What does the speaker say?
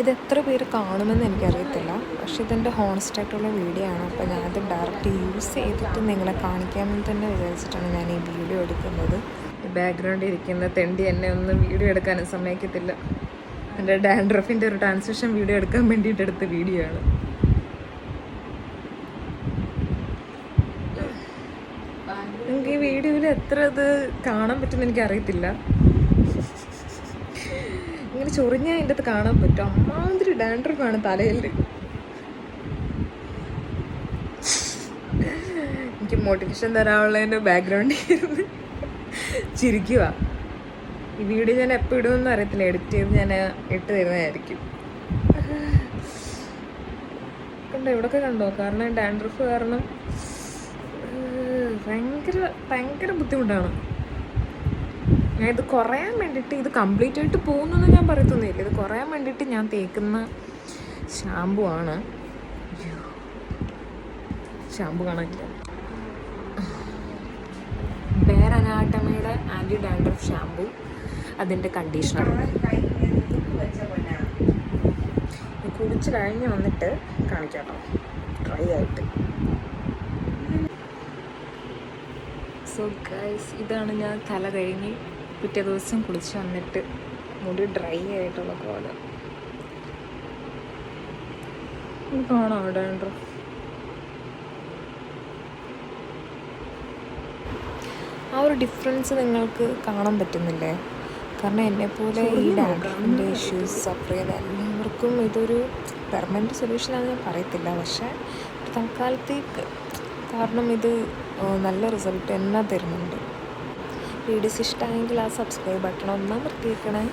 ഇത് എത്ര പേര് കാണുമെന്ന് എനിക്കറിയത്തില്ല, പക്ഷെ ഇതെൻ്റെ ഹോണസ്റ്റായിട്ടുള്ള വീഡിയോ ആണ്. അപ്പോൾ ഞാനത് ഡയറക്റ്റ് യൂസ് ചെയ്തിട്ട് നിങ്ങളെ കാണിക്കാമെന്ന് തന്നെ വിചാരിച്ചിട്ടാണ് ഞാൻ ഈ വീഡിയോ എടുക്കുന്നത്. ബാക്ക്ഗ്രൗണ്ടിൽ ഇരിക്കുന്ന തെണ്ടി എന്നെ ഒന്നും വീഡിയോ എടുക്കാനും സമ്മതിക്കത്തില്ല. എൻ്റെ ഡാൻഡ്രഫിൻ്റെ ഒരു ട്രാൻസിഷൻ വീഡിയോ എടുക്കാൻ വേണ്ടിയിട്ട് എടുത്ത വീഡിയോ ആണ്. നിങ്ങൾക്ക് ഈ വീഡിയോയിൽ എത്ര ഇത് കാണാൻ പറ്റുമെന്ന് എനിക്കറിയത്തില്ല. ഇങ്ങനെ ചൊറിഞ്ഞാൽ അതിൻ്റെ അത് കാണാൻ പറ്റും. അമ്മാതിരി ഡാൻഡ്രഫാണ് തലയിൽ. എനിക്ക് മോട്ടിവേഷൻ തരാനുള്ളതിൻ്റെ ബാക്ക്ഗ്രൗണ്ടിൽ ഇരുന്ന് ചിരിക്കുക. ഈ വീഡിയോ ഞാൻ എപ്പോൾ ഇടുമെന്ന് അറിയത്തില്ല, എഡിറ്റ് ചെയ്ത് ഞാൻ ഇട്ട് തരുന്നതായിരിക്കും. കണ്ടോ, ഇവിടെയൊക്കെ കണ്ടോ? കാരണം ഡാൻഡ്രഫ് കാരണം ഭയങ്കര ബുദ്ധിമുട്ടാണ്. ഞാൻ ഇത് കുറയാൻ വേണ്ടിയിട്ട്, ഇത് കംപ്ലീറ്റ് ആയിട്ട് പോകുന്നൊന്നും ഞാൻ പറയത്തൊന്നുമില്ല, ഇത് കുറയാൻ വേണ്ടിയിട്ട് ഞാൻ തേക്കുന്ന ഷാമ്പു ആണ്. ഷാമ്പു കാണില്ല, ബെയർ അനാട്ടമിയുടെ ആൻറ്റി ഡാൻഡ്രഫ് ഷാമ്പു, അതിൻ്റെ കണ്ടീഷണർ. കുടിച്ച് കഴിഞ്ഞ് വന്നിട്ട് കാണിക്കാം കേട്ടോ, ഡ്രൈ ആയിട്ട്. സോ ഗൈസ്, ഇതാണ് ഞാൻ തല കഴിഞ്ഞ് പിറ്റേ ദിവസം കുളിച്ച് വന്നിട്ട് മുടി ഡ്രൈ ആയിട്ടുള്ള കോലം. കാണാം ഡാൻഡ്രഫ്. ആ ഒരു ഡിഫറൻസ് നിങ്ങൾക്ക് കാണാൻ പറ്റുന്നില്ലേ? കാരണം എന്നെപ്പോലെ ഈ ഡാൻഡ്രഫിൻ്റെ ഇഷ്യൂസ് സഫർ ചെയ്ത എല്ലാവർക്കും ഇതൊരു പെർമനൻറ്റ് സൊല്യൂഷനാണെന്ന് ഞാൻ പറയത്തില്ല, പക്ഷേ തൽക്കാലത്തേക്ക്, കാരണം ഇത് നല്ല റിസൾട്ട് എന്നാ തരുന്നുണ്ട്. വീഡിയോസ് ഇഷ്ടമായെങ്കിൽ ആ സബ്സ്ക്രൈബ് ബട്ടൺ ഒന്നമർത്തിയേക്കണേ.